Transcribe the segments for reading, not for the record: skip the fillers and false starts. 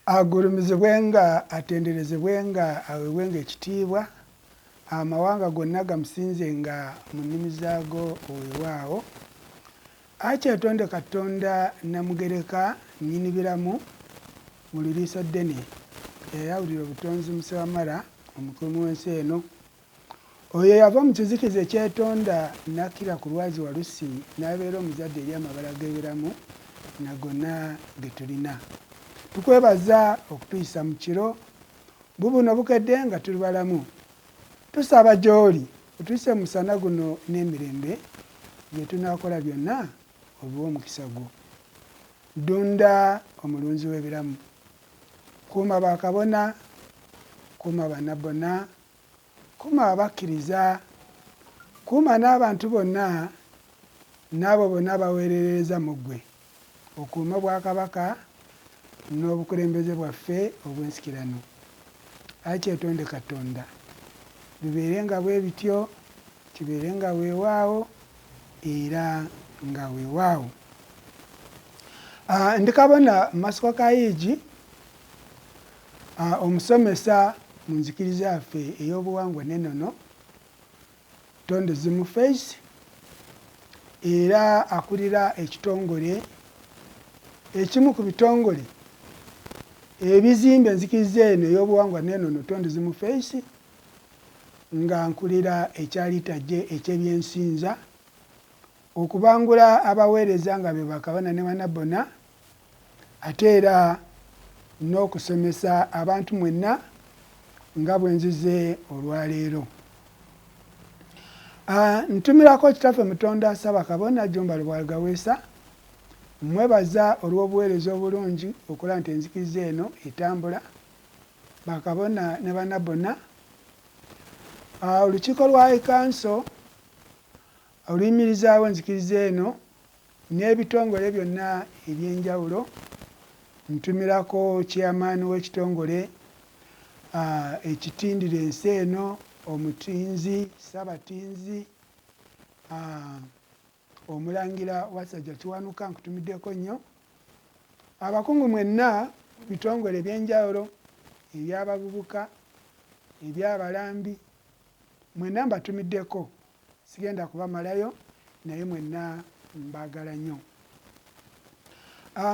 agulumizibwenga atenderezebwenga awebwenga ekitiibwa amawanga gonna gamusinzenga mu nnimi zaago owewaawo akyetonde Katonda Namugereka nnyini biramu mu liriiso ddene eyayawulira obutonzi Musewamala omukuumi w'ensi eno oyo yava mu kizikiza ekyetonda n'akkira ku lwazi Walusi n'abeera omuzadde eri amabala g'ebiramu na gonna ge tulina. Tukwebaza okutuyisa mu kiro bubuno bukedde nga tuli balamu. Tusaba gy'oli otuyise mu musana guno n'emirembe bye tunaakola byonna obuwa omukisa gwo. Ddunda omulunzi w'ebiramu. Kuuma bakabona, kuuma bannabona, kuuma abakkiriza, kuuma n'abantu bonna n'abo bonna baweerereza mu ggwe. Okuuma Bwakabaka n'obukulembeze bwaffe obw'ensikirano. Akyetonde Katonda bibeerenga bwe bityo, kibeerenga weewaawo era nga weewaawo. Ndi Kabona Masiko KAHIGYI, omusomesa mu nzikiriza yaffe ey'obuwangwa n'ennono Tonde Zimu Face, era akulira ekitongole ekimu ku bitongole ebizimba enzikiriza eno ey'obuwangwa n'ennono Tonde Zimu Face, nga nkulira ekyalitajje eky'ebyensinza okubangula abaweereza nga be bakabona ne bannabona ate era n'okusomesa abantu mwenna nga bwe nzize olwaleero. Ntumirako kitaffe Mutonda Ssaabakabona Jjumba Lubwagaweesa, mwebaza olw'obuweereza obulungi okulaba nti enzikiriza eno etambula bakabona ne bannabona. Olukiiko lwa Ikanso oluyimirizaawo enzikiriza eno n'ebitongole byonna eby'enjawulo. Ntumirako chairman w'ekitongole ekitindira ensi eno, omutinzi, Ssaabatinzi, omulangira Wasajja Kiwanuka, nkutumiddeko nnyo. Abakungu mwenna bitongole eby'enjawulo eby'abavubuka, eby'abalambi, mwenna mbatumiddeko. Sigenda kubamalayo naye mwenna mbaagala nnyo.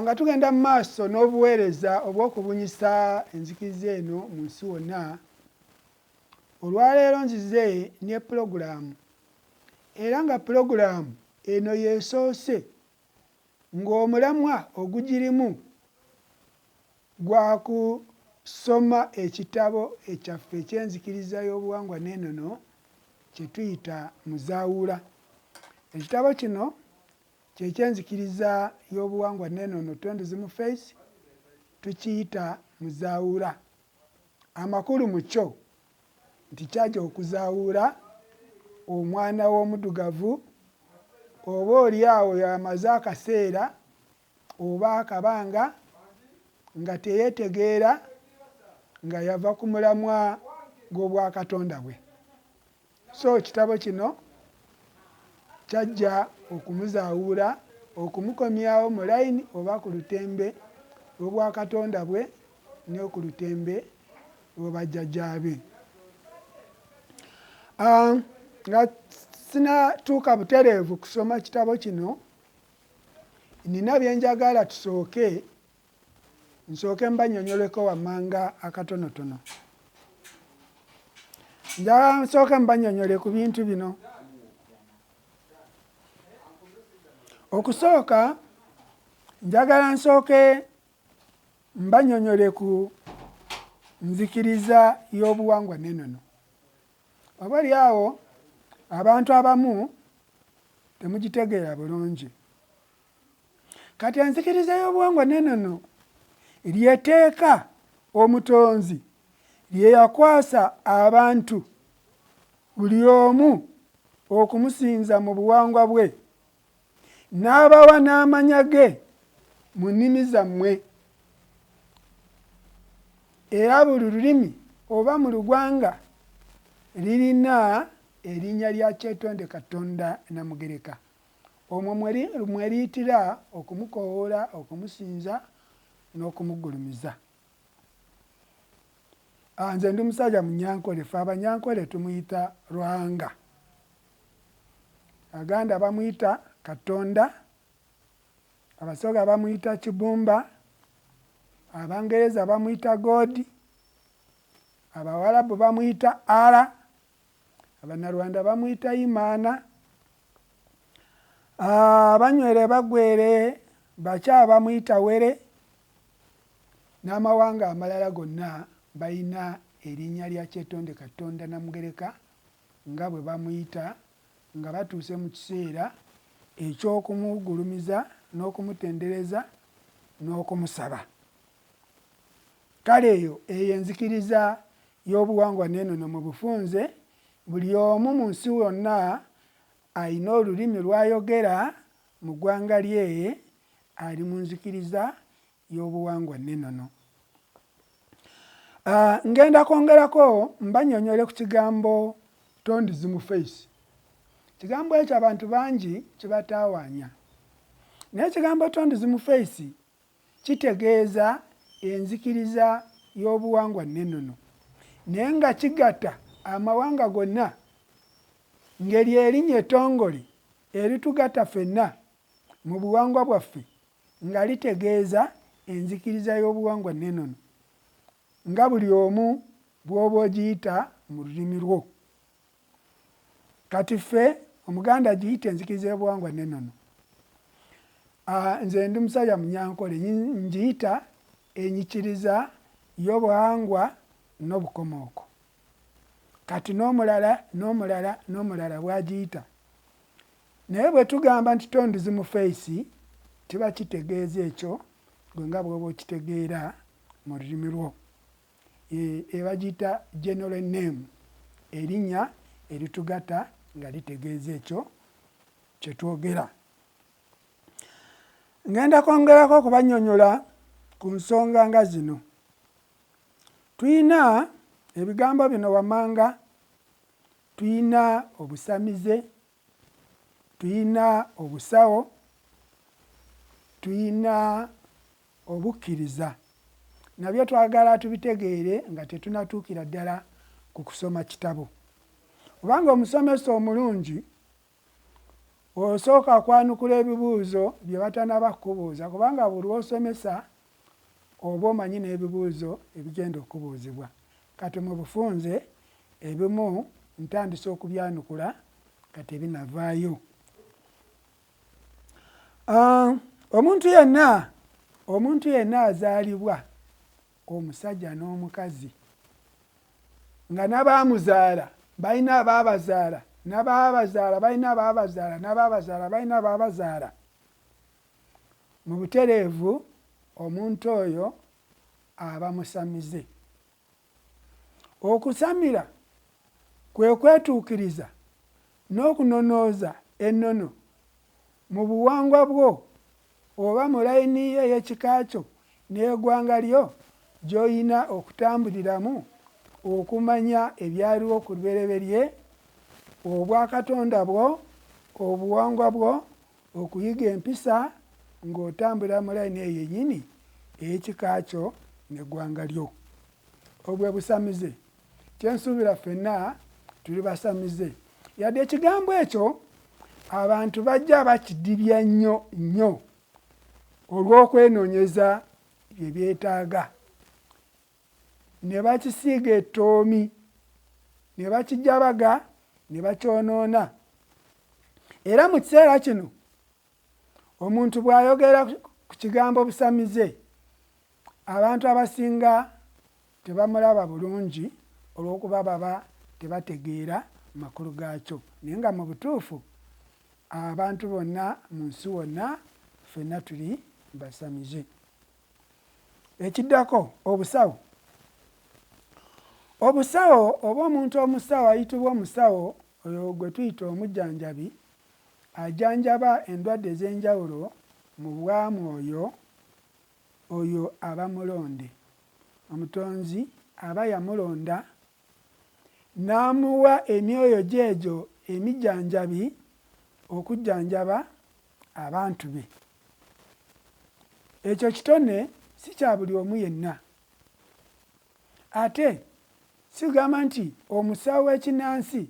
Nga tugenda mu maaso n'obuweereza obw'okubunyisa enzikiriza eno mu nsi wonna, olwaleero nzize ne pulogulaamu, era nga pulogulaamu eno yeesoose ng'omulamwa ogugirimu gwa kusoma ekitabo ekyaffe eky'enzikiriza y'obuwangwa n'ennono kye tuyita MUZAWULA. Ekitabo kino kyekyenzikiriza y'obuwangwa n'ennono Tonde Zimu Face, tukiyita MUZAWULA. Amakulu mu kyo nti kyajja okuzaawula omwana w'omuddugavu oba oli awo yamaze akaseera oba akabanga nga teyeetegeera nga yava ku mulamwa gw'obwakatonda bwe. So ekitabo kino kyajja okumuzaawula, okumukomyawo mu layini oba ku lutembe lw'obwakatonda bwe ne ku lutembe lw'obajjajjaabe. Nga sinatuuka butereevu kusoma kitabo kino, nina bye njagala nsooke mbannyonnyoleko wammanga akatonotono. Njagala nsooke mbannyonnyole ku bintu bino. Okusooka njagala nsooke mbannyonnyole ku nzikiriza y'obuwangwa n'ennono. Oba oli awo abantu abamu temugitegeera bulungi. Kati enzikiriza y'obuwangwa n'ennono ly'etteeka omutonzi lye yakwasa abantu buli omu okumusinza mu buwangwa bwe, n'abawa n'amanya ge mu nnimi zammwe, era buli lulimi oba mu lugwanga lirina erinnya lya kyetonde Katonda Namugereka. Omwo mwe liyitira okumukoowoola, okumusinza n'okumugulumiza. nze ndi musajja Munyankole, ffe Abanyankole tumuyita Lwanga. Aganda bamuyita Katonda, Abasoga bamuyita Kibumba, Abangereza bamuyita God, Abawarabu bamuyita Allah, Abanyarwanda bamuyita Imana, Abanywere bagwere Bakya bamuyita Were, n'amawanga amalala gonna balina erinnya lya kyetonde Katonda Namugereka nga bwe bamuyita, nga batuuse mu kiseera eky'okumugulumiza n'okumutendereza n'okumusaba. Kale eyo enzikiriza y'obuwangwa n'ennono mu bufunze. Buli omu mu nsi yonna alina olulimi lw'ayogera mu ggwanga lye, ali mu nzikiriza y'obuwangwa n'ennono. Ngenda kwongerako mbanyonyole ku kigambo tondizi mu face. Kigambo ekyo abantu bangi kibataawaanya. Naye ekigambo tondizi mu face kitegeeza enzikiriza y'obuwangwa n'ennono, naye nga kigatta amawanga gonna, ngeri erinnya ettongole eritugatta ffenna mu buwangwa bwaffe nga litegeeza enzikiriza y'obuwangwa n'ennono, nga buli omu bw'oba ogiyita mu lulimi lwo. Kati ffe Omuganda giyita enzikiriza y'obuwangwa n'ennono. Nze ndi musajja Munyankole, ngiyita enyikiriza y'obuwangwa n'obukomooko. Kati n'omulala bw'agiyita. Naye bwe tugamba nti tondizi mu face, kiba kitegeeza ekyo gwe nga bw'oba okitegeera mu lulimi lwo. Eba giyita general name, erinnya eritugatta nga litegeeza ekyo kye twogera. Ngenda kwongerako okubannyonnyola ku nsonga nga zino. Tuyina ebigambo bino wammanga, tuyina obusamize, tuyina obusawo, tuyina obukkiriza. Nabyo twagala tubitegeere nga tetunatuukira ddala ku kusoma kitabo. Kubanga omusomesa omulungi osooka kwanukula ebibuuzo bye batanaba kukubuuza, kubanga buli lw'osomesa oba omanyi n'ebibuuzo ebigenda okubuuzibwa. Kati mu bufunze ebimu ntandise okubyanukula kati ebinavaayo. Omuntu yenna azaalibwa omusajja n'omukazi, nga n'abaamuzaala balina abaabazaala, n'abaabazaala balina abaabazaala, n'abaabazaala balina abaabazaala. Mu butereevu omuntu oyo aba musamize. Okusamira kwe kwetuukiriza n'okunonooza ennono mu buwangwa bwo oba mu layini ye y'ekika kyo n'eggwanga lyo gy'oyina okutambuliramu okumanya ebyaliwo ku lubereberye, obwakatonda bwo, obuwangwa bwo, okuyiga empisa ng'otambulira mu layini eyo yennyini ey'ekika kyo n'eggwanga lyo. Obwe busamize. Kyensuubira ffenna tuli basamize. Yadde ekigambo ekyo abantu bajja bakidibya nnyo olw'okwenoonyeza bye byetaaga. Ne bakisiiga ettoomi, ne bakijabaga, ne bakyonoona. Era mu kiseera kino omuntu bw'ayogera ku kigambo busamize, abantu abasinga tebamulaba bulungi olw'okuba baba tebategeera makulu gaakyo. Naye nga mu butuufu abantu bonna mu nsi wonna ffenna tuli basamize. Ekiddako obusawo. Obusawo oba omuntu omusawo ayitibwa omusawo, oyo gwe tuyita omujjanjabi, ajjanjaba endwadde ez'enjawulo mu bwamwoyo, oyo aba mulonde. Omutonzi aba yamulonda n'amuwa emyoyo gy'egyo emijjanjabi okujjanjaba abantu be. Ekyo kitone si kya buli omu yenna. Ate sigamba nti omusawo w'ekinnansi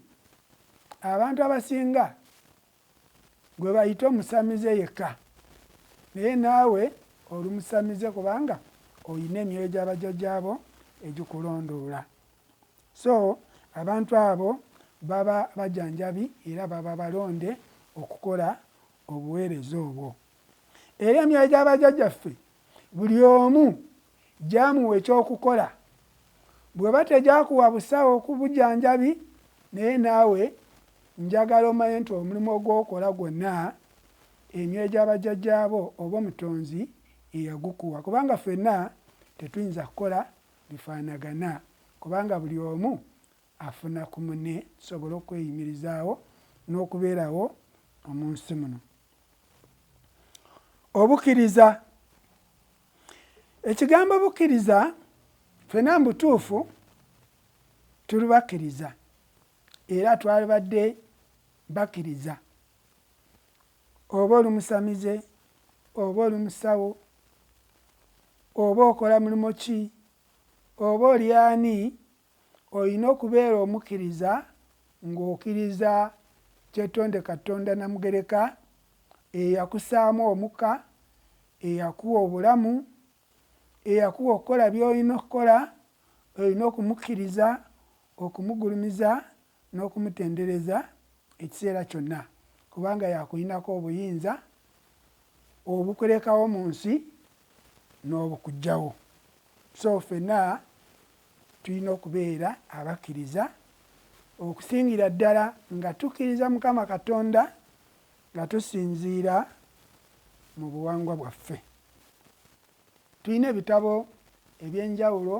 abantu abasinga gwe bayita omusamize yekka, naye naawe oli musamize kubanga oyina emyoyo gy'abajjajjaabo egikulondoola. So abantu abo baba bajjanjabi era baba balonde okukola obuweereza obwo. Era emyoyo gy'abajjajjaffe buli omu gyamuwa ekyokukola. Bw'eba tegyakuwa busawo ku bujjanjabi, naye naawe njagala omanye nti omulimu ogw'okola gwonna emyoyo gy'abajjajjaabo oba omutonzi eyagukuwa, kubanga ffenna tetuyinza kukola bifaanagana kubanga buli omu afuna ku munne tusobole okweyimirizaawo n'okubeerawo omu nsi muno. Obukkiriza. Ekigambo bukkiriza ffenna mu butuufu tuli bakkiriza era twalibadde bakkiriza. Oba oli musamize, oba oli musawo, oba okola mulimu ki, oba oli ani, olina okubeera omukkiriza ng'okkiriza kyetonde Katonda Namugereka eyakusaamu omukka, eyakuwa obulamu, eyakuwa okukola by'olina okukola. Olina okumukkiriza, okumugulumiza n'okumutendereza ekiseera kyonna kubanga yakulinako obuyinza obukulekawo mu nsi n'obukuggyawo. So ffenna tulina okubeera abakkiriza okusingira ddala nga tukkiriza Mukama Katonda nga tusinziira mu buwangwa bwaffe. Tulina ebitabo eby'enjawulo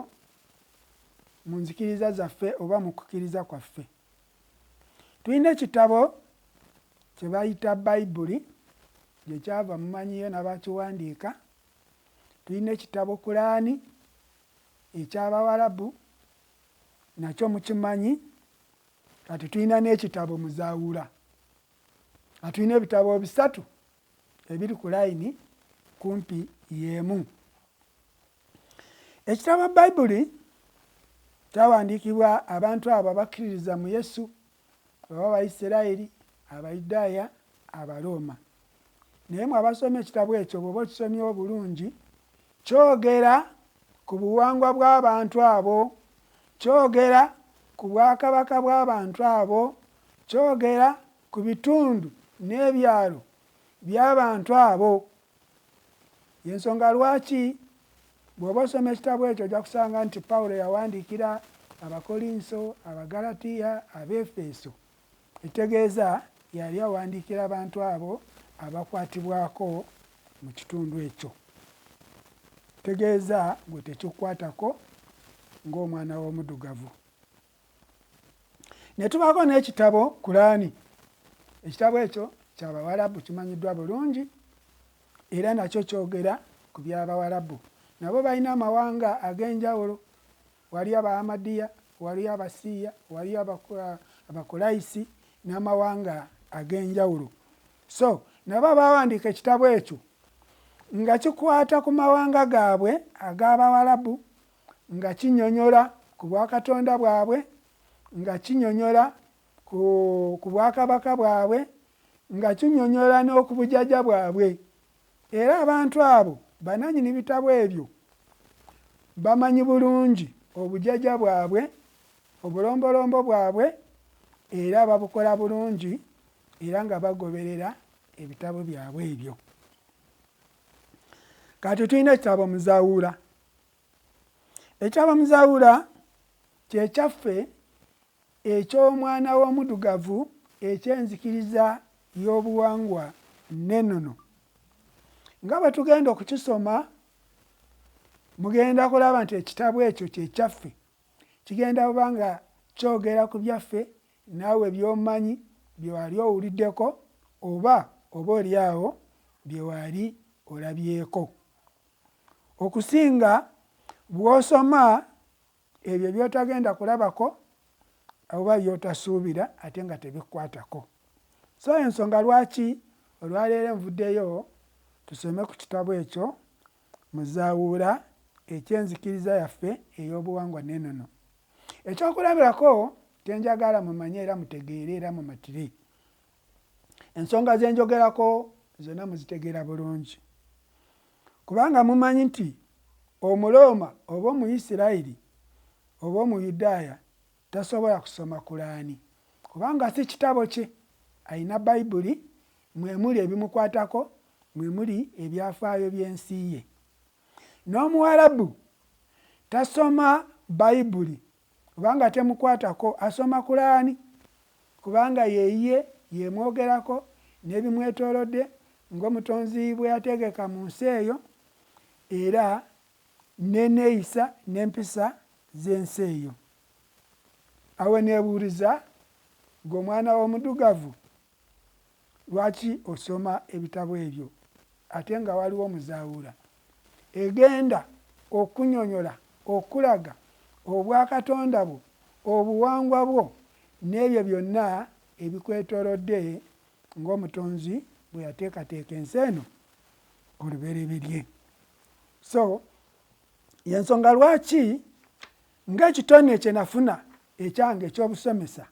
mu nzikiriza zaffe oba mu kukkiriza kwaffe. Tulina ekitabo kye bayita Bayibuli, gye kyava mumanyiyo n'abakiwandiika. Tulina ekitabo Kulaani eky'Abawarabu, nakyo mukimanyi. Kati tulina n'ekitabo Muzaawula. Tulina ebitabo bisatu ebiri ku layini kumpi y'emu. Ekitabo Bayibuli kyawandiikibwa abantu abo abakkiririza mu Yesu, oba Abayisirayiri, Abayudaaya, Abalooma. Naye mwe abasoma ekitabo ekyo bw'oba okisomye obulungi, kyogera ku buwangwa bw'abantu abo, kyogera ku bwakabaka bw'abantu abo, kyogera ku bitundu n'ebyalo by'abantu abo. Y'ensonga lwaki bw'oba osoma ekitabo ekyo ojja kusanga nti Pawulo yawandiikira Abakolinso, Abagalatiya, Abeefeso. Etegeeza yali awandiikira abantu abo abakwatibwako mu kitundu ekyo. Tegeeza gwe tekikukwatako ng'omwana w'omuddugavu. Ne tubaako n'ekitabo Kulaani. Ekitabo ekyo ky'Abawarabu, kimanyiddwa bulungi era nakyo kyogera ku by'Abawarabu. Nabo balina amawanga ag'enjawulo. Waliyo Abahamadiya, waliyo Abasiya, waliyo Abakolayisi n'amawanga ag'enjawulo. So nabo baawandiika ekitabo ekyo nga kikwata ku mawanga gaabwe ag'Abawarabu, nga kinnyonnyola ku bwakatonda bwabwe, nga kinnyonnyola ku bwakabaka bwabwe, nga kinnyonnyola n'oku bujjajja bwabwe. Era abantu abo banannyini bitabo ebyo bamanyi bulungi obujjajja bwabwe, obulombolombo bwabwe, era babukola bulungi era nga bagoberera ebitabo byabwe ebyo. Kati tulina ekitabo Muzaawula. Ekitabo Muzaawula kye kyaffe eky'omwana w'omuddugavu eky'enzikiriza y'obuwangwa n'ennono. Nga bwe tugenda okukisoma mugenda kulaba nti ekitabo ekyo kye kyaffe. Kigenda kuba nga kyogera ku byaffe naawe by'omanyi bye wali owuliddeko oba oli awo bye wali olabyeko. Okusinga bw'osoma ebyo by'otagenda kulabako oba by'otasuubira ate nga tebikukwatako. So ensonga lwaki olwaleero nvuddeyo tusome ku kitabo ekyo Muzaawula eky'enzikiriza yaffe ey'obuwangwa n'ennono. ekyokulabirako tenjagala mumanye era mutegeere era mumatire. Ensonga zenjogerako zonna muzitegeera bulungi, kubanga mumanyi nti Omulooma oba Omuyisirayiri oba Omuyudaaya tasobola kusoma Kulaani kubanga si kitabo kye. Ayina Bayibuli, mwemuli ebimukwatako, mwemuli ebyafaayo by'ensi ye. N'Omuwarabu tasoma Bayibuli kubanga temukwatako, asoma Kulaani kubanga yeeye yemwogerako n'ebimwetoolodde ng'Omutonzi bwe yategeka mu nsi eyo era n'enneeyisa n'empisa z'ensi eyo. Awo neebuuliza gwe omwana w'omuddugavu, lwaki osoma ebitabo ebyo ate nga waliwo omuzaawula egenda okunnyonnyola okulaga obwakatonda bwo, obuwangwa bwo n'ebyo byonna ebikwetoolodde ng'Omutonzi bwe yateekateeka ensi eno olubereberye. So yensonga lwaki ng'ekitone kye nafuna ekyange eky'obusomesa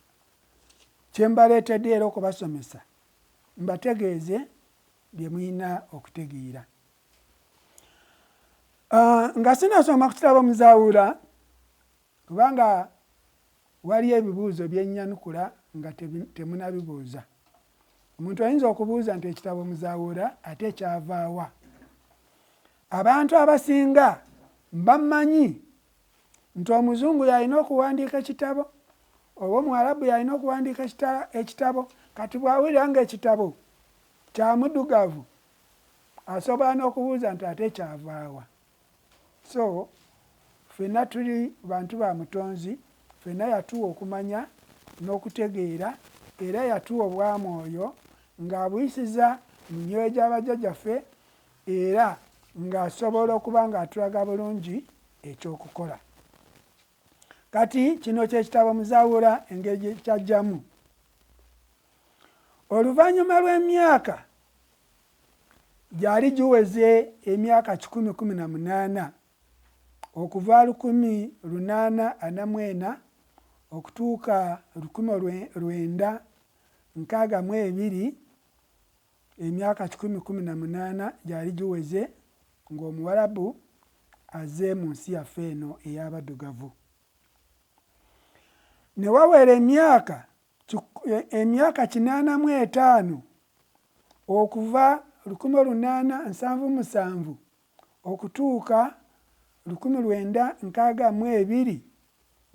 kye mbaleetedde era okubasomesa mbategeeze bye mulina okutegeera. Nga sinasoma ku kitabo Muzaawula kubanga waliyo ebibuuzo byenyanukula nga temunabibuuza. Omuntu ayinza okubuuza nti ekitabo Muzaawula ate kyavaawa? Abantu abasinga bamanyi nti Omuzungu yalina okuwandiika ekitabo oba Omuwarabu yalina okuwandiika ekitabo, kati bw'awulira ng'ekitabo kya muddugavu asobola n'okubuuza nti ate kyavaawa? So ffenna tuli bantu ba Mutonzi, ffenna yatuwa okumanya n'okutegeera era yatuwa obwamwoyo ng'abuyisiza mu myoyo gy'abajjajjaffe era ng'asobola okuba ng'atulaga bulungi ekyokukola. Kati kino kyekitabo Muzaawula engeri kyajjamu. Oluvannyuma lw'emyaka gyali giweze emyaka 118 okuva 1844 okutuuka 1962, emyaka 118 gyali giweze ng'Omuwarabu azze mu nsi yaffe eno ey'abaddugavu. Ne wawera emyaka 85 okuva 1877 okutuuka 1962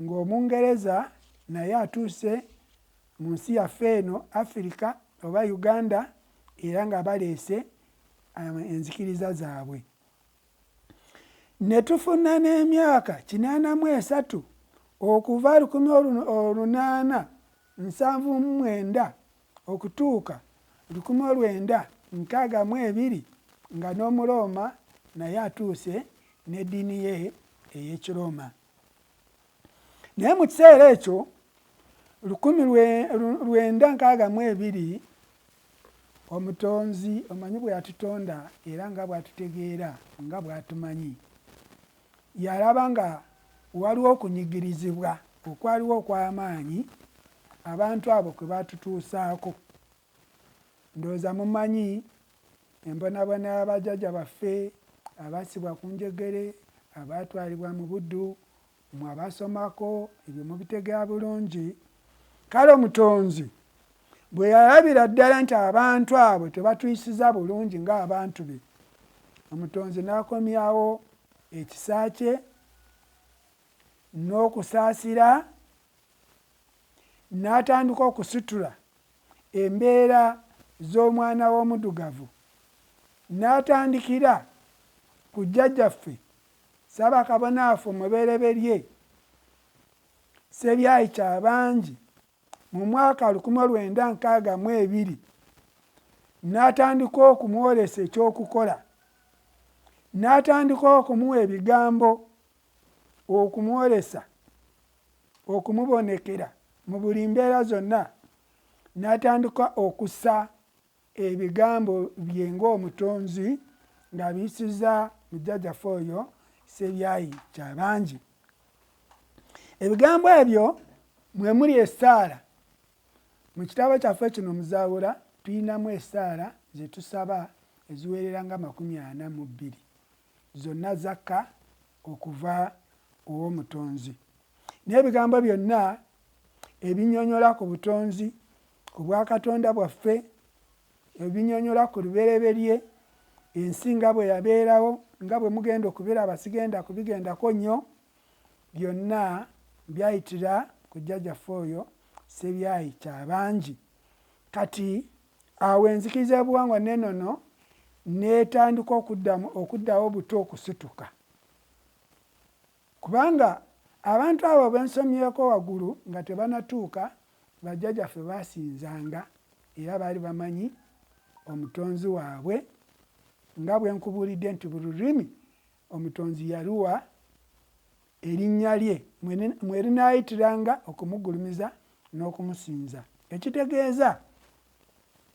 ng'Omungereza naye atuuse mu nsi yaffe eno Afirika oba Uganda era nga baleese enzikiriza zaabwe. Ne tufuna n'emyaka 83 okuva 1879 okutuuka 1962 nga n'Omulooma naye atuuse n'eddiini ye ey'Ekirooma. Naye mu kiseera ekyo 1962 Omutonzi omanyi bwe yatutonda era nga bw'atutegeera nga bw'atumanyi, yalaba nga waliwo okunyigirizibwa okwaliwo okw'amaanyi abantu abo kwe batutuusaako. Ndowooza mumanyi embonabona y'abajjajja baffe abassibwa ku njegere, abaatwalibwa mu buddu, mmwe abasomako ebyo mubitegeera bulungi. Kale Omutonzi bwe yalabira ddala nti abantu abo tebatuyisiza bulungi ng'abantu be, Omutonzi n'akomyawo ekisa kye n'okusaasira, n'atandika okusitula embeera z'omwana w'omuddugavu, n'atandikira ku jjajjaffe Ssaabakabona waffe omubereberye Ssebyayi Kyabangi mu mwaka 1962 n'atandika okumwolesa ekyokukola, n'atandika okumuwa ebigambo, okumwolesa, okumubonekera mu buli mbeera zonna, n'atandika okussa ebigambo bye ng'Omutonzi ng'abiyisiza mu jjajjaffe oyo Ssebyayi Kyabangi. ebigambo ebyo mwe muli essaala. Mu kitabo kyaffe kino Muzaawula tulinamu essaala ze tusaba eziwerera nga 42 zonna zakka okuva ow'omutonzi. N'ebigambo byonna ebinnyonnyola ku butonzi, ku bwakatonda bwaffe, ebinnyonnyola ku lubereberye, ensi nga bwe yabeerawo, nga bwe mugenda okubiraba sigenda kubigendako nnyo, byonna byayitira ku jjajjaffe oyo Ssebyayi Kyabangi. Kati awo enzikiriza y'obuwangwa n'ennono n'etandika okuddawo buto okusituka. Kubanga abantu abo bensomyeko waggulu nga tebanatuuka bajjajjaffe baasinzanga era baali bamanyi omutonzi waabwe, nga bwe nkubuulidde nti buli lulimi omutonzi yaluwa erinnya lye mwe linaayitiranga okumugulumiza n'okumusinza. Ekitegeeza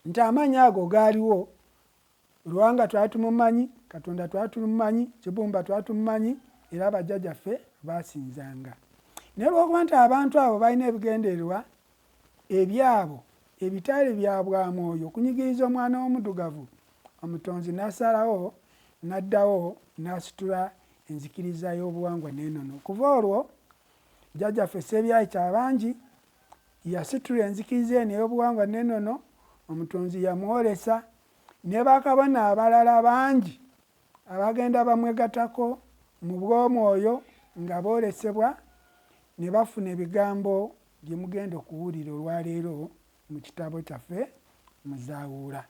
nti amannya ago gaaliwo, Luwanga twali tumumanyi, Katonda twali tumumanyi, Kibumba twali tumumanyi era bajjajjaffe baasinzanga. Naye lw'okuba nti abantu abo balina ebigendererwa ebyabo ebitali bya bwa mwoyo okunyigiriza omwana w'omuddugavu, omutonzi n'asalawo n'addawo n'asitula enzikiriza y'obuwangwa n'ennono. Okuva olwo jjajjaffe Ssebyayi Kyabangi yasitula enzikiriza eno ey'obuwangwa n'ennono, omutonzi yamwolesa, ne bakabona abalala bangi abagenda bamwegatako mu bw'omwoyo nga boolesebwa ne bafuna ebigambo bye mugenda okuwulira olwaleero mu kitabo kyaffe Muzaawula.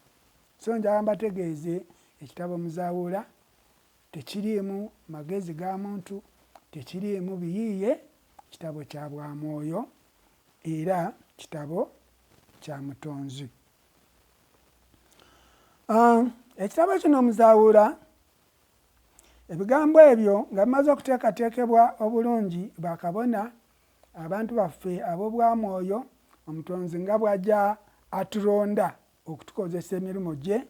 So njagala mbategeeze ekitabo Muzaawula tekiriimu magezi ga muntu, tekiriimu biyiiye, kitabo kya bwamwoyo era kitabo kya mutonzi. Ekitabo kino Muzaawula, ebigambo ebyo nga bimaze okuteekateekebwa obulungi bakabona abantu baffe ab'obwamwoyo, omutonzi nga bw'ajja atulonda okutukozesa emirimu gye.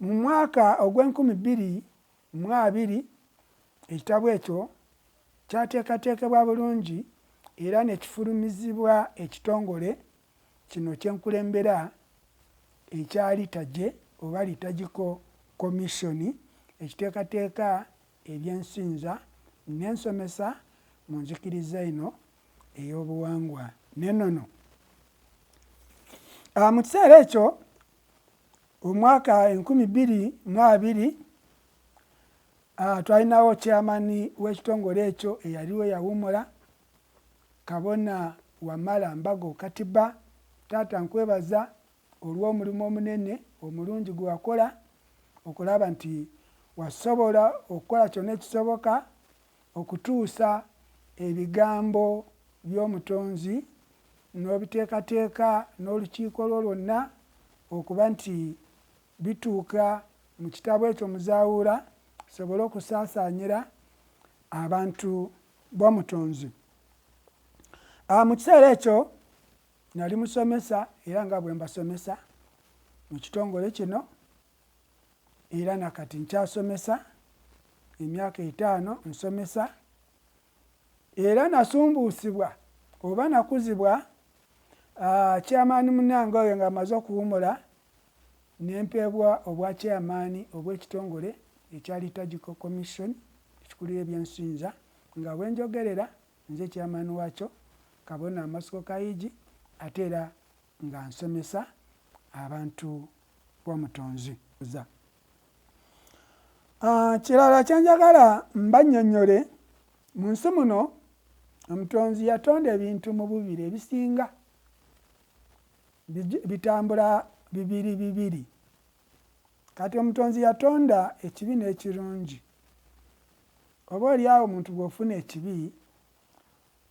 Mu mwaka ogw'2020 ekitabo ekyo kyateekateekebwa bulungi era ne kifulumizibwa ekitongole kino kyenkulembera ekya Litage oba Liturgical Commission ekiteekateeka ebyensinza n'ensomesa mu nzikiriza eno ey'obuwangwa n'ennono. Mu kiseera ekyo omwaka 2020 twalinawo chairmani w'ekitongole ekyo eyaliwo yawummula, Kabona Wamala Mbago Katiba. Taata nkwebaza olw'omulimu omunene omulungi gwe wakola okulaba nti wasobola okukola kyonna ekisoboka okutuusa ebigambo by'omutonzi n'obiteekateeka n'olukiiko lwo lwonna okuba nti bituuka mu kitabo ekyo Muzaawula kisobole okusaasaanyira abantu b'omutonzi. Mu kiseera ekyo nali musomesa era nga bwe mbasomesa mu kitongole kino era nakati nkyasomesa emyaka 5 nsomesa era nasumbuusibwa oba nakuzibwa chairmani munnange oyo nga amaze okuwummula nempeebwa obwa chairmani obw'ekitongole ekya Liturgical Commission ekikulira ebyensinza nga bwenjogerera nze chairmani wakyo Kabona Amasiko KAHIGYI ate era nga nsomesa abantu b'omutonzi. Kirala kyenjagala mbannyonnyole, mu nsi muno omutonzi yatonda ebintu mu bubiri ebisinga bitambula bibiri. Kati omutonzi yatonda ekibi n'ekirungi. Oba oli awo omuntu bw'ofuna ekibi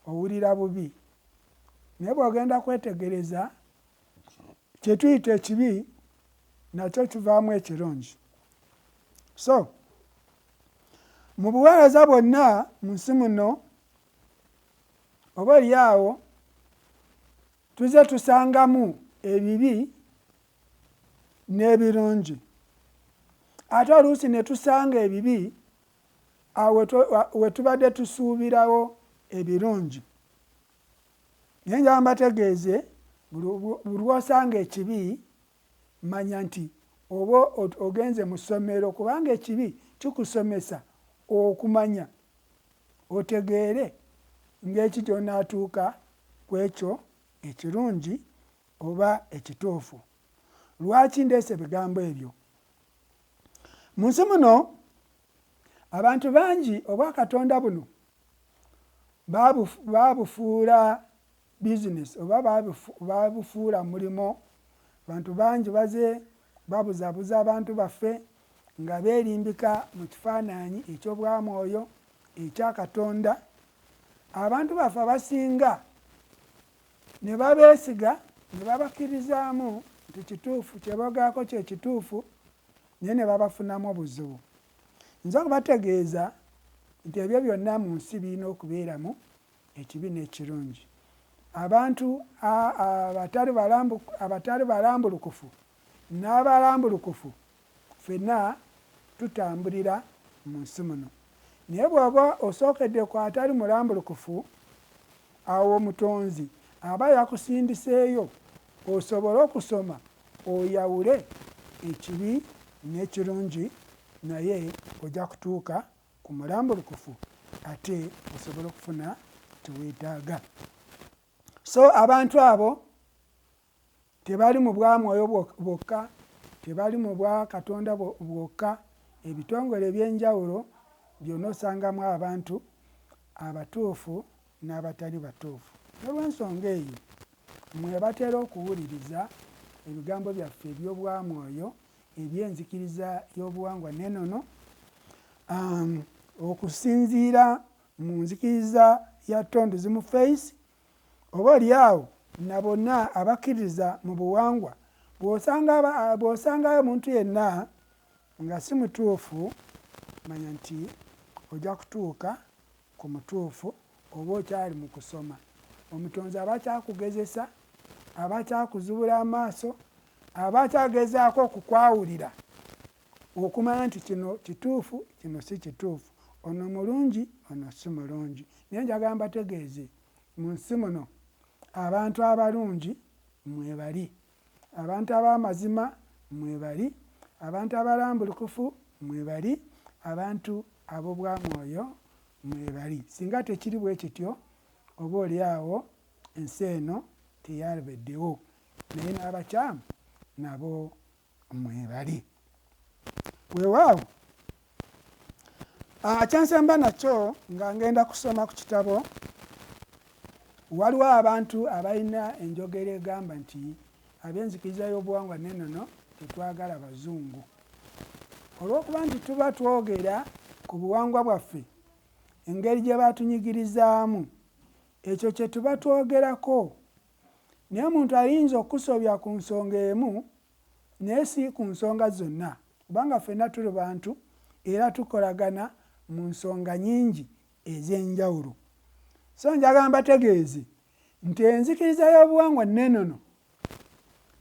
owulira bubi, naye bw'ogenda kwetegereza kye tuyita ekibi nakyo kivaamu ekirungi. So mu buweereza bwonna mu nsi muno oba oli awo tuze tusangamu ebibi n'ebirungi. Ate oluusi ne tusanga ebibi awo we tubadde tusuubirawo ebirungi. Naye njagala mbategeeze buli lw'osanga ekibi manya nti oba ogenze mu ssomero, kubanga ekibi kikusomesa okumanya otegeere ng'eki gy'onaatuuka ku ekyo ekirungi oba ekituufu. Lwaki ndeese ebigambo ebyo? Mu nsi muno abantu bangi obwakatonda buno babufuula bizinesi oba babufuula mulimo. Abantu bangi baze babuzabuza abantu baffe nga beerimbika mu kifaananyi eky'obwamwoyo ekya Katonda. Abantu baffe abasinga ne babeesiga ne babakkirizaamu nti kituufu, kye boogerako kye kituufu, naye ne babafunamu obuzibu. Nza okubategeeza nti ebyo byonna mu nsi birina okubeeramu ekibi n'ekirungi. Abantu abatali balambulukufu n'abalambulukufu ffenna tutambulira mu nsi muno. Naye bw'oba osookedde ku atali mulambulukufu, awo omutonzi aba yakusindiseeyo osobole okusoma oyawule ekibi n'ekirungi, naye ojja kutuuka ku mulambulukufu ate osobole okufuna kyeweetaaga. So abantu abo tebali mu bwamwoyo bwokka, tebali mu bwa Katonda bwokka. Ebitongole eby'enjawulo byonna osangamu abantu abatuufu n'abatali batuufu. N'olw'ensonga eyo mwe batera okuwuliriza ebigambo byaffe eby'obwamwoyo eby'enzikiriza y'obuwangwa n'ennono, okusinziira mu nzikiriza ya Tonduzi mu Face, oba oliawo na bonna abakkiriza mu buwangwa. Bw'osangayo omuntu yenna nga si mutuufu, manya nti ojja kutuuka ku mutuufu oba okyali mu kusoma. Omutonzi aba akyakugezesa, aba akyakuzibula amaaso, aba akyagezaako okukwawulira okumanya nti kino kituufu, kino si kituufu, ono mulungi, ono si mulungi. Naye njagala mbategeeze, mu nsi muno abantu abalungi mwebali, abantu ab'amazima mwebali, abantu abalambulukufu mwebali, abantu ab'obwamwoyo mwebali. Singa tekiri bwe kityo, oba oliawo ensi eno teyalabeddewo, naye n'abakyamu nabo mwebali. Weewaawo kyensemba nakyo nga ngenda kusoma ku kitabo, waliwo abantu abalina enjogera egamba nti ab'enzikiriza y'obuwangwa n'ennono tetwagala bazungu. Olw'okuba nti tuba twogera ku buwangwa bwaffe, engeri gye batunyigirizaamu, ekyo kye tuba twogerako. Naye omuntu ayinza okusobya ku nsonga emu naye si ku nsonga zonna, kubanga ffenna tuli bantu era tukolagana mu nsonga nyingi ez'enjawulo. So njagala mbategeeze nti enzikiriza y'obuwangwa n'ennono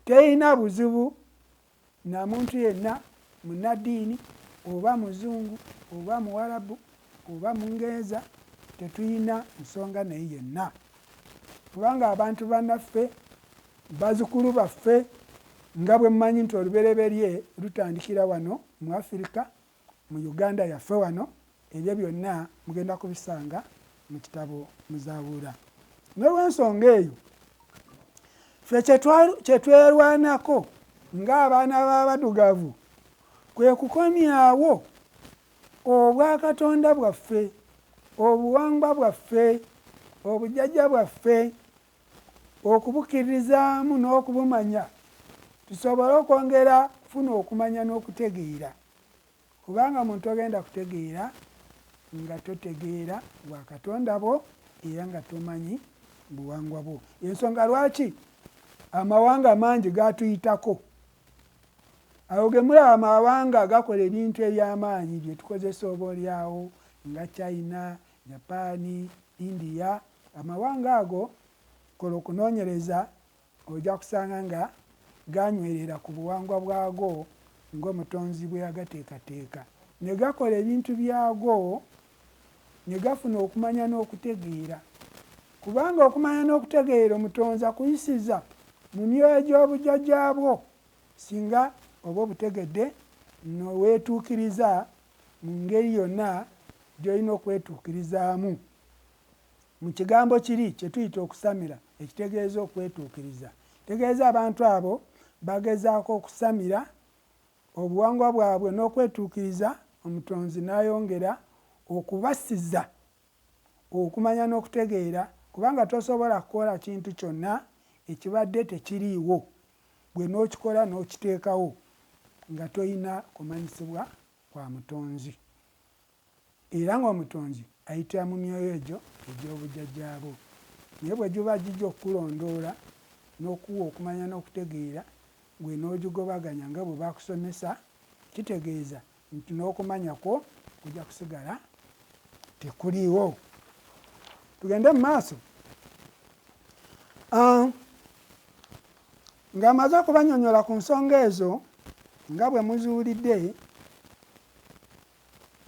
terina buzibu na muntu yenna, munnaddiini oba muzungu oba muwarabu oba mungereza, tetuyina nsonga naye yenna. Kubanga abantu bannaffe, bazzukulu baffe, nga bwe mmanyi nti olubereberye lutandikira wano mu Afirika, mu Uganda yaffe wano, ebyo byonna mugenda kubisanga mu kitabo MUZAWULA. N'olw'ensonga eyo ffe kye twerwanako ng'abaana b'Abaddugavu kwe kukomyawo obwakatonda bwaffe, obuwangwa bwaffe, obujjajja bwaffe, okubukkiririzaamu n'okubumanya, tusobole okwongera kufuna okumanya n'okutegeera. Kubanga muntu ogenda kutegeera nga totegeera bwakatonda bwo era nga tomanyi buwangwa bwo. Ensonga lwaki amawanga mangi gatuyitako. Awo ge mulaba amawanga gakola ebintu eby'amaanyi bye tukozesa oba oliawo nga China, Japaani, India. Amawanga ago kola okunoonyereza ojja kusanga nga ganywerera ku buwangwa bwago ng'omutonzi bwe yagateekateeka. Ne gakola ebintu byago ne gafuna okumanya n'okutegeera. Kubanga okumanya n'okutegeera Omutonzi akuyisiza mu myoyo gy'obujjajjaabwo singa oba obutegedde noweetuukiriza mu ngeri yonna gy'olina okwetuukirizaamu. Mu kigambo kiri kye tuyita okusamira ekitegeeza okwetuukiriza. Tegeeza abantu abo bagezaako okusamira obuwangwa bwabwe n'okwetuukiriza, Omutonzi n'ayongera okubasiza okumanya n'okutegeera, kubanga tosobola kukola kintu kyonna ekibadde tekiriiwo gwe n'okikola n'okiteekawo nga toyina kumanyisibwa kwa Mutonzi. Era ng'Omutonzi ayitira mu myoyo egyo egy'obujjajjaabo. Naye bwe giba gijja okukulondoola n'okuwa okumanya n'okutegeera, gwe n'ogigobaganya nga bwe bakusomesa, kitegeeza nti n'okumanya kwo kujja kusigala tekuliiwo. Tugende mu maaso. Ng'amaze okubanyonnyola ku nsonga ezo nga bwe muziwulidde,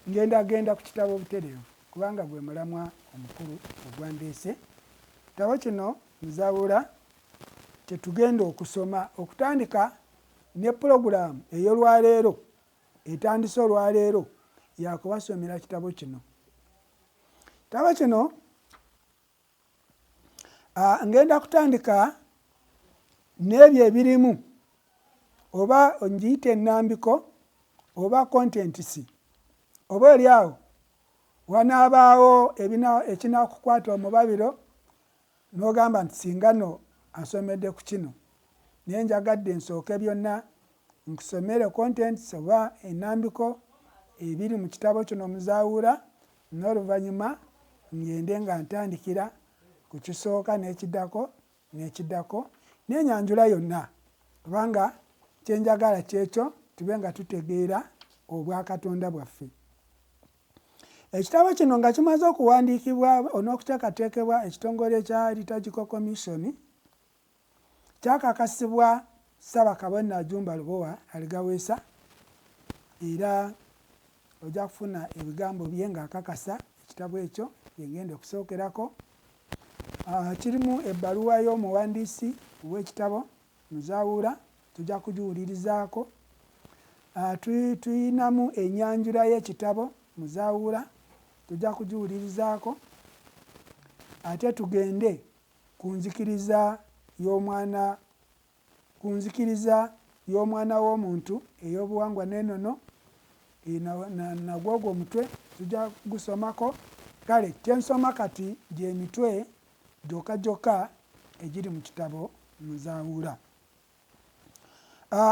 genda ku kitabo Obutereevu kubanga gwe mulamwa omukulu ogwandeese. Kitabo kino Muzawula kye tugenda okusoma okutandika ne pulogulaamu ey'olwaleero etandise olwaleero yakubasomera kitabo kino. Kitabo kino ngenda kutandika n'ebyo ebirimu, oba ngiyite ennambiko oba contents, oba oli awo wanaabaawo ekinaakukwata omubabiro n'ogamba nti singa no asomedde ku kino, naye njagadde nsooke byonna nkusomere contents oba ennambiko ebiri mu kitabo kino Muzawula, n'oluvannyuma ngende nga ntandikira ku kisooka n'ekiddako n'enyanjula yonna, kubanga kyenjagala kyekyo tube nga tutegeera obwakatonda bwaffe. Ekitabo kino nga kimaze okuwandiikibwa n'okuteekateekebwa ekitongole ekya Liturgical Commission, kyakakasibwa Ssaabakabona Jumba Lubowa aligaweesa, era ojja kufuna ebigambo bye ng'akakasa ekitabo ekyo byengenda okusookerako. Kirimu ebbaluwa y'omuwandiisi w'ekitabo Muzawula, tujja kugiwulirizaako. Tuyinamu ennyanjula y'ekitabo Muzawula, tujja kugiwulirizaako. Ate tugende ku nzikiriza y'omwana w'omuntu ey'obuwangwa n'ennono, nagwo ogwo omutwe tujja gusomako. Kale kyensoma kati gy'emitwe gyokka egiri mu kitabo Muzawula.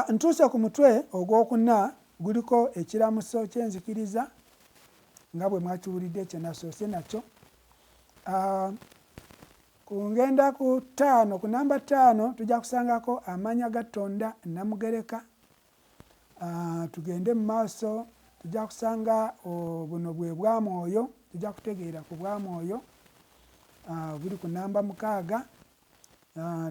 Ntuuse ku mutwe ogwokuna, guliko ekiramuso ky'enzikiriza nga bwe mwakiwulidde kye nasoose nakyo. Ngenda ku namba 5 tujja kusangako amannya ga Katonda Namugereka. Tugende mu maaso tujja kusanga buno bwe bwamwoyo, tujja kutegeera ku bwamwoyo buli ku namba 6.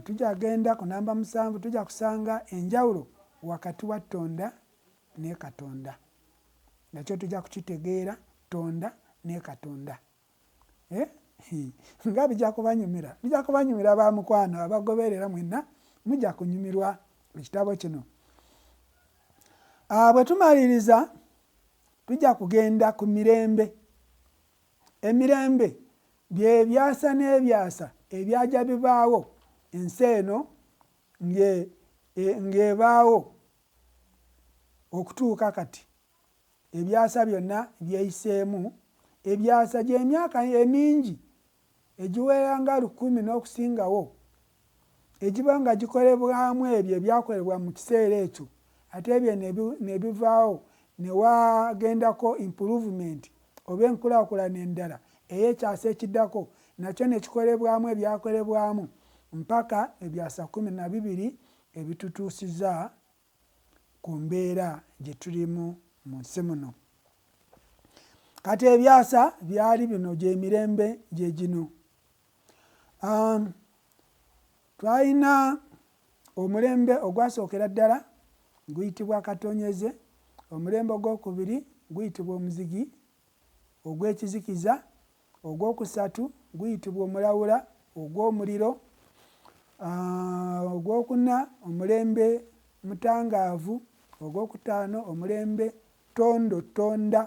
Tujja genda ku namba 7 tujja kusanga enjawulo wakati wa Tonda ne Katonda, nakyo tujja kukitegeera, Tonda ne Katonda. Nga bijja kubanyumira bamukwano abagoberera mwenna, mujja kunyumirwa ekitabo kino. Bwe tumaliriza tujja kugenda ku mirembe. Emirembe byebyasa n'ebyasa ebyajja bibaawo ensi eno ng'ebaawo okutuuka kati. Ebyasa byonna byeyiseemu. Ebyasa gy'emyaka emingi egiwera nga 1000 n'okusingawo, egiba nga gikolebwamu ebyo ebyakolebwa mu kiseera ekyo, ate ebyo ne bivaawo ne wagendako improvement oba enkulaakulana endala ey'ekyasa ekiddako, nakyo ne kikolebwamu ebyakolebwamu mpaka ebyasa 12 ebitutuusiza ku mbeera gye tulimu mu nsi muno. Kati ebyasa byali bino gy'emirembe gye gino. Twalina omulembe ogwasookera ddala guyitibwa Katonyeze, omulembe ogwokubiri guyitibwa omuzigi ogw'ekizikiza, ogwokusatu guyitibwa omulawula ogw'omuliro, ogwokuna omulembe mutangaavu, ogwokutaano omulembe tonda,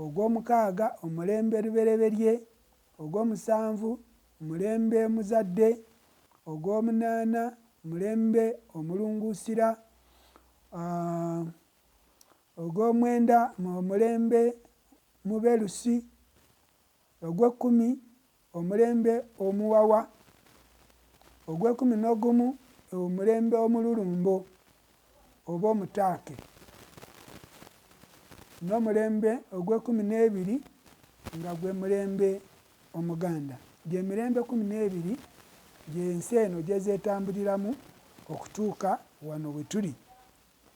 ogw'omukaaga omulembe lubereberye, ogw'omusanvu omulembe muzadde, ogw'omunaana omulembe omulunguusira, ogw'omwenda omulembe muberusi, ogw'ekkumi omulembe omuwawa, ogw'ekkumi n'ogumu omulembe omululumbo oba omutaake, n'omulembe ogw'ekkumi n'ebiri nga gwe mulembe omuganda. Gy'emirembe 12 gy'ensi eno gyezeetambuliramu okutuuka wano we tuli.